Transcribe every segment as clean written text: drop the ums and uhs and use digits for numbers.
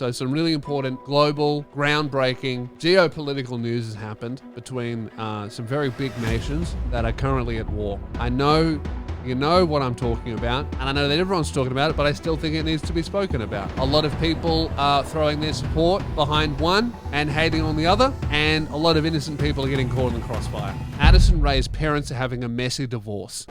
So some really important global, groundbreaking geopolitical news has happened between some very big nations that are currently at war. I know you know what I'm talking about, and I know that everyone's talking about it, but I still think it needs to be spoken about. A lot of people are throwing their support behind one and hating on the other, and a lot of innocent people are getting caught in the crossfire. Addison Rae's parents are having a messy divorce.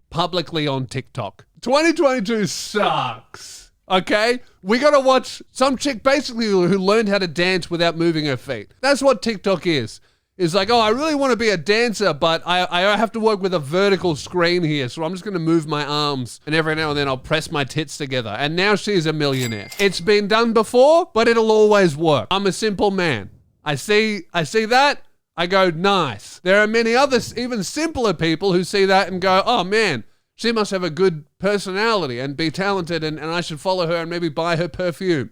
Publicly on TikTok. 2022 sucks. Okay? We gotta watch some chick basically who learned how to dance without moving her feet. That's what TikTok is. It's like, oh, I really want to be a dancer, but I have to work with a vertical screen here, so I'm just going to move my arms, and every now and then I'll press my tits together. And now she's a millionaire. It's been done before, but it'll always work. I'm a simple man. I see that, I go, nice. There are many others, even simpler people who see that and go, oh man, she must have a good personality and be talented, and I should follow her and maybe buy her perfume.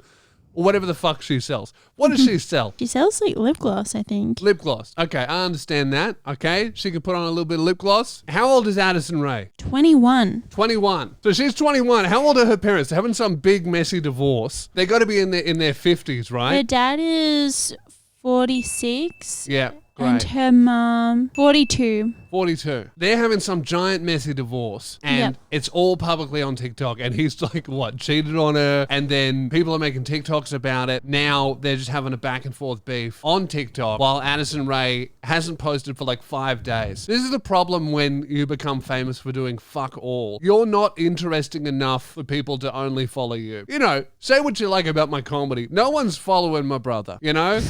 Or whatever the fuck she sells. What does she sell? She sells like lip gloss, I think. Lip gloss. Okay, I understand that. Okay, she can put on a little bit of lip gloss. How old is Addison Rae? 21. 21. So she's 21. How old are her parents? They're having some big messy divorce. They got to be in their 50s, right? Her dad is 46. Yeah. Great. And her mum, 42. 42. They're having some giant messy divorce, and it's all publicly on TikTok, and he's like, what, cheated on her, and then people are making TikToks about it. Now they're just having a back and forth beef on TikTok while Addison Rae hasn't posted for like 5 days. This is the problem when you become famous for doing fuck all. You're not interesting enough for people to only follow you. You know, say what you like about my comedy. No one's following my brother, you know?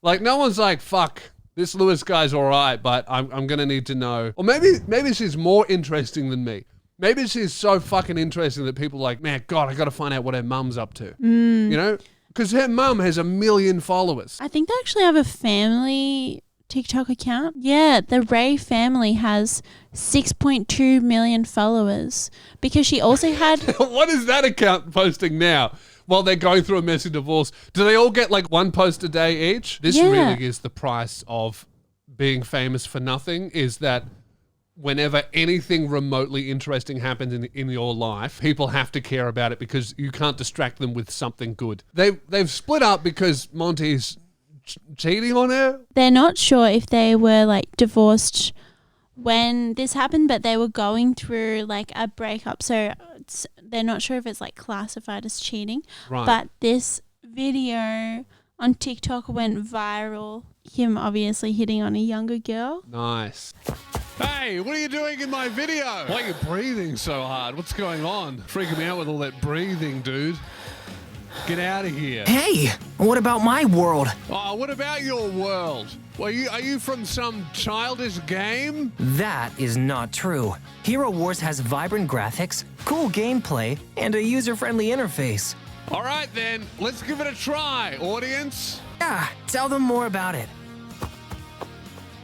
Like, no one's like, fuck, this Lewis guy's all right, but I'm going to need to know. Or maybe she's more interesting than me. Maybe she's so fucking interesting that people are like, man, God, I got to find out what her mum's up to. You know? Because her mum has 1 million followers. I think they actually have a family TikTok account. Yeah, the Rae family has 6.2 million followers because she also had... What is that account posting now? While they're going through a messy divorce, do they all get like 1 post a day each? This really is the price of being famous for nothing, is that whenever anything remotely interesting happens in your life, people have to care about it because you can't distract them with something good. They've split up because Monty's cheating on her. They're not sure if they were like divorced when this happened, but they were going through like a breakup, so they're not sure if it's like classified as cheating. Right. But this video on TikTok went viral. Him obviously hitting on a younger girl. Nice. Hey, what are you doing in my video? Why are you breathing so hard? What's going on? Freaking me out with all that breathing, dude. Get out of here. Hey, what about my world? Oh, what about your world? Well, are you from some childish game? That is not true. Hero Wars has vibrant graphics, cool gameplay, and a user-friendly interface. All right then, let's give it a try, audience. Yeah, tell them more about it.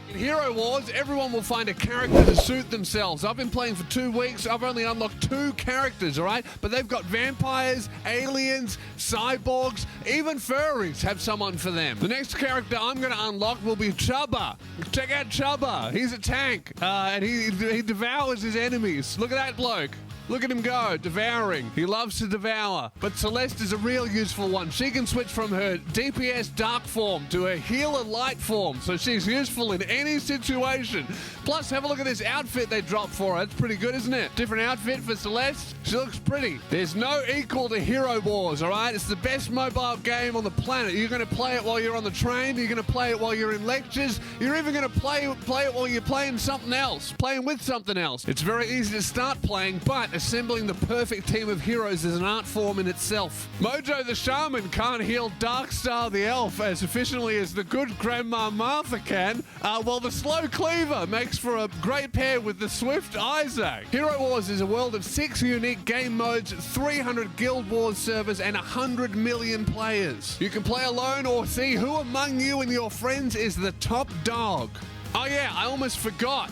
In Hero Wars, everyone will find a character to suit themselves. I've been playing for 2 weeks. I've only unlocked 2 characters, all right? But they've got vampires, aliens, cyborgs, even furries have someone for them. The next character I'm going to unlock will be Chubba. Check out Chubba. He's a tank, and he devours his enemies. Look at that bloke. Look at him go, devouring. He loves to devour. But Celeste is a real useful one. She can switch from her DPS dark form to her healer light form, so she's useful in any situation. Plus, have a look at this outfit they dropped for her. It's pretty good, isn't it? Different outfit for Celeste. She looks pretty. There's no equal to Hero Wars, all right? It's the best mobile game on the planet. You're going to play it while you're on the train. You're going to play it while you're in lectures. You're even going to play it while you're playing something else, playing with something else. It's very easy to start playing, but assembling the perfect team of heroes is an art form in itself. Mojo the Shaman can't heal Darkstar the Elf as efficiently as the good Grandma Martha can, while the Slow Cleaver makes for a great pair with the Swift Isaac. Hero Wars is a world of 6 unique game modes, 300 Guild Wars servers, and 100 million players. You can play alone or see who among you and your friends is the top dog. Oh yeah, I almost forgot.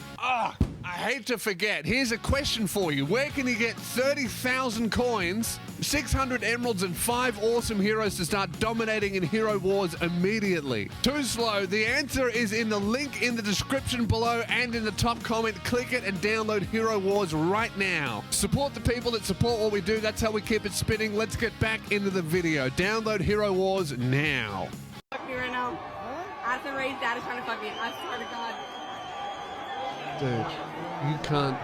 I hate to forget. Here's a question for you. Where can you get 30,000 coins, 600 emeralds, and 5 awesome heroes to start dominating in Hero Wars immediately? Too slow. The answer is in the link in the description below and in the top comment. Click it and download Hero Wars right now. Support the people that support what we do. That's how we keep it spinning. Let's get back into the video. Download Hero Wars now. Fuck me right now. Addison Ray's dad is trying to fuck me. I swear to God. Dude, you can't.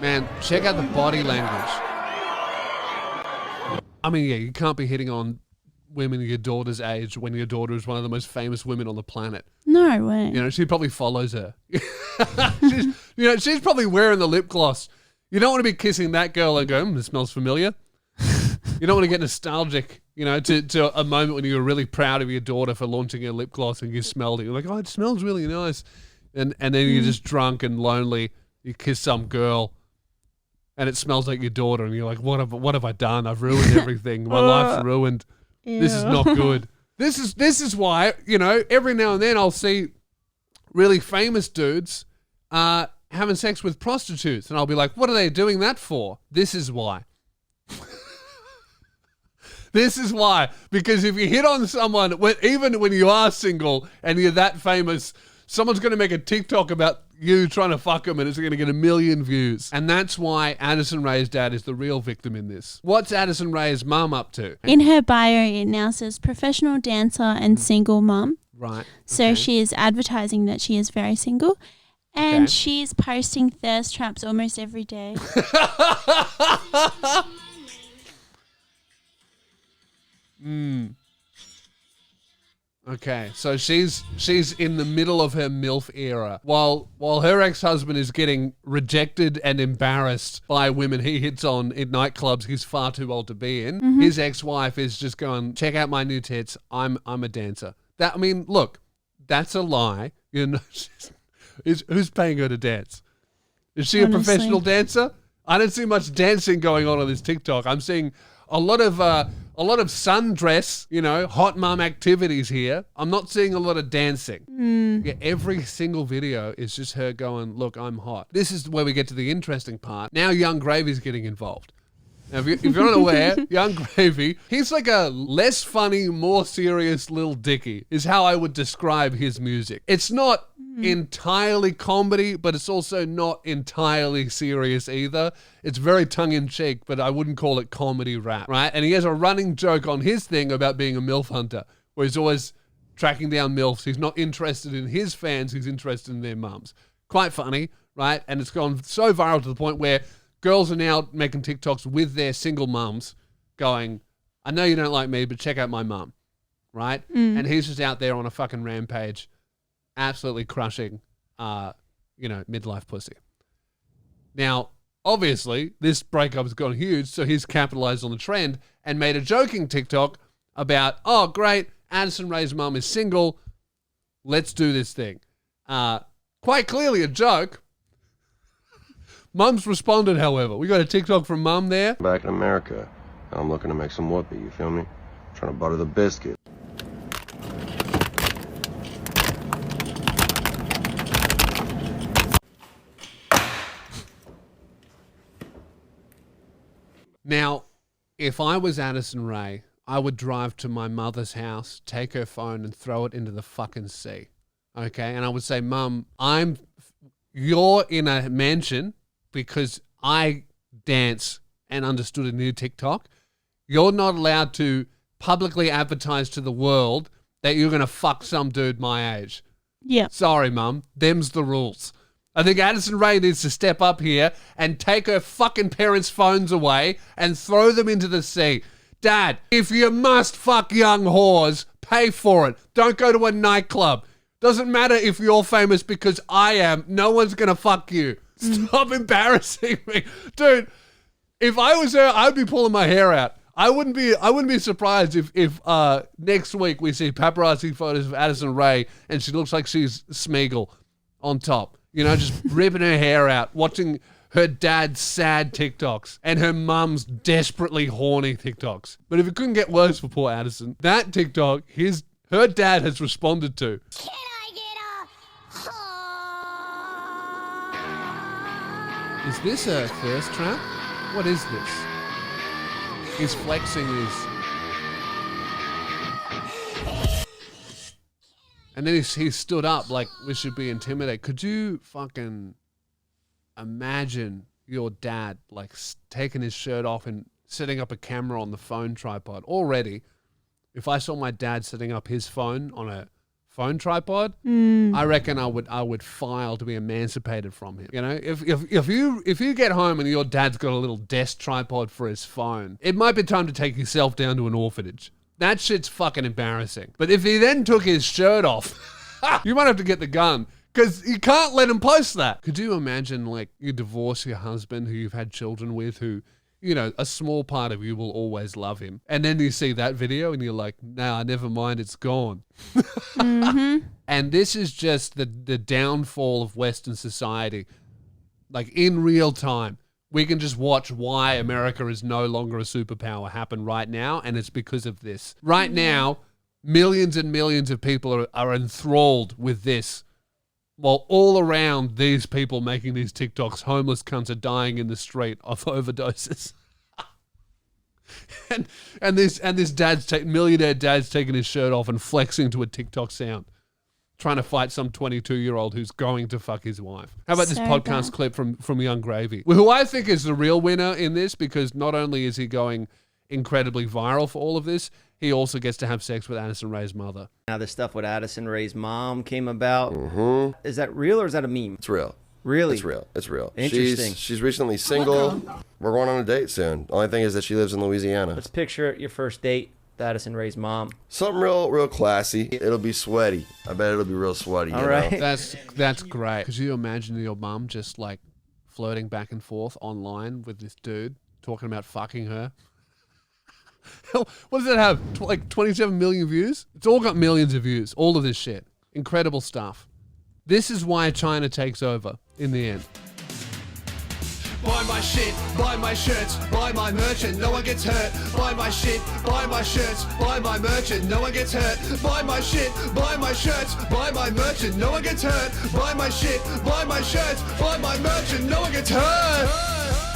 Man, check out the body language. I mean, yeah, you can't be hitting on women your daughter's age when your daughter is one of the most famous women on the planet. No way. You know, she probably follows her. She's probably wearing the lip gloss. You don't want to be kissing that girl and go, this smells familiar. You don't want to get nostalgic, to a moment when you were really proud of your daughter for launching her lip gloss and you smelled it. You're like, oh, it smells really nice. And then you're just drunk and lonely. You kiss some girl and it smells like your daughter and you're like, what have I done? I've ruined everything. My life's ruined. Ew. This is not good. This is why, every now and then I'll see really famous dudes having sex with prostitutes and I'll be like, what are they doing that for? This is why. This is why. Because if you hit on someone, even when you are single and you're that famous, someone's going to make a TikTok about you trying to fuck them and it's going to get 1 million views. And that's why Addison Rae's dad is the real victim in this. What's Addison Rae's mum up to? In her bio, it now says professional dancer and single mum. Right. So okay. she is advertising that she is very single. And she's posting thirst traps almost every day. Okay, so she's in the middle of her MILF era. While her ex-husband is getting rejected and embarrassed by women he hits on in nightclubs he's far too old to be in, his ex-wife is just going, check out my new tits, I'm a dancer. Look, that's a lie. Who's paying her to dance? Is she Honestly. a professional dancer? I don't see much dancing going on this TikTok. I'm seeing a lot of sundress, hot mum activities here. I'm not seeing a lot of dancing. Yeah, every single video is just her going, look, I'm hot. This is where we get to the interesting part. Now Young Gravy's getting involved. Now, if you're not aware, Young Gravy, he's like a less funny, more serious Lil Dicky, is how I would describe his music. It's not entirely comedy, but it's also not entirely serious either. It's very tongue-in-cheek, but I wouldn't call it comedy rap, right? And he has a running joke on his thing about being a MILF hunter, where he's always tracking down MILFs. He's not interested in his fans, he's interested in their mums. Quite funny, right? And it's gone so viral to the point where girls are now making TikToks with their single mums going, I know you don't like me, but check out my mum, right? And he's just out there on a fucking rampage, absolutely crushing, midlife pussy. Now, obviously, this breakup has gone huge, so he's capitalized on the trend and made a joking TikTok about, oh, great, Addison Rae's mum is single, let's do this thing. Quite clearly a joke. Mum's responded, however. We got a TikTok from Mum there. Back in America, I'm looking to make some whoopee, you feel me? Trying to butter the biscuit. Now, if I was Addison Rae, I would drive to my mother's house, take her phone and throw it into the fucking sea. Okay? And I would say, Mum, you're in a mansion because I dance and understood a new TikTok. You're not allowed to publicly advertise to the world that you're going to fuck some dude my age. Yeah. Sorry, Mum. Them's the rules. I think Addison Rae needs to step up here and take her fucking parents' phones away and throw them into the sea. Dad, if you must fuck young whores, pay for it. Don't go to a nightclub. Doesn't matter if you're famous because I am. No one's going to fuck you. Stop embarrassing me. Dude, if I was her, I'd be pulling my hair out. I wouldn't be surprised if next week we see paparazzi photos of Addison Rae and she looks like she's Smeagol on top. Just ripping her hair out, watching her dad's sad TikToks and her mum's desperately horny TikToks. But if it couldn't get worse for poor Addison, that TikTok, her dad has responded to. Can I get a Is this a thirst trap? What is this? He's flexing his... And then he stood up like we should be intimidated. Could you fucking imagine your dad like taking his shirt off and setting up a camera on the phone tripod? Already, if I saw my dad setting up his phone on a phone tripod, I reckon I would file to be emancipated from him. You know, if you get home and your dad's got a little desk tripod for his phone, it might be time to take yourself down to an orphanage. That shit's fucking embarrassing. But if he then took his shirt off, you might have to get the gun. Because you can't let him post that. Could you imagine, like, you divorce your husband who you've had children with who, you know, a small part of you will always love him. And then you see that video and you're like, nah, never mind, it's gone. And this is just the downfall of Western society. Like, in real time. We can just watch why America is no longer a superpower happen right now, and it's because of this. Right now, millions and millions of people are enthralled with this. While all around these people making these TikToks, homeless cunts are dying in the street of overdoses. and this millionaire dad's taking his shirt off and flexing to a TikTok sound, trying to fight some 22-year-old who's going to fuck his wife. How about this podcast clip from Young Gravy, who I think is the real winner in this, because not only is he going incredibly viral for all of this, he also gets to have sex with Addison Rae's mother. Now the stuff with Addison Rae's mom came about. Is that real or is that a meme? It's real. Really? It's real. It's real. Interesting. She's recently single. We're going on a date soon. The only thing is that she lives in Louisiana. Let's picture your first date with Addison Rae's mom. Something real classy. It'll be sweaty. I bet it'll be real sweaty. All right. Know? That's great. Could you imagine your mum just like flirting back and forth online with this dude, talking about fucking her? What does that have? Like 27 million views? It's all got millions of views. All of this shit. Incredible stuff. This is why China takes over in the end. Buy my shit, buy my shirts, buy my merchant, no one gets hurt. Buy my shit, buy my shirts, buy my merchant, no one gets hurt. Buy my shit, buy my shirts, buy my merchant, no one gets hurt. Buy my shit, buy my shirts, buy my merchant, no one gets hurt.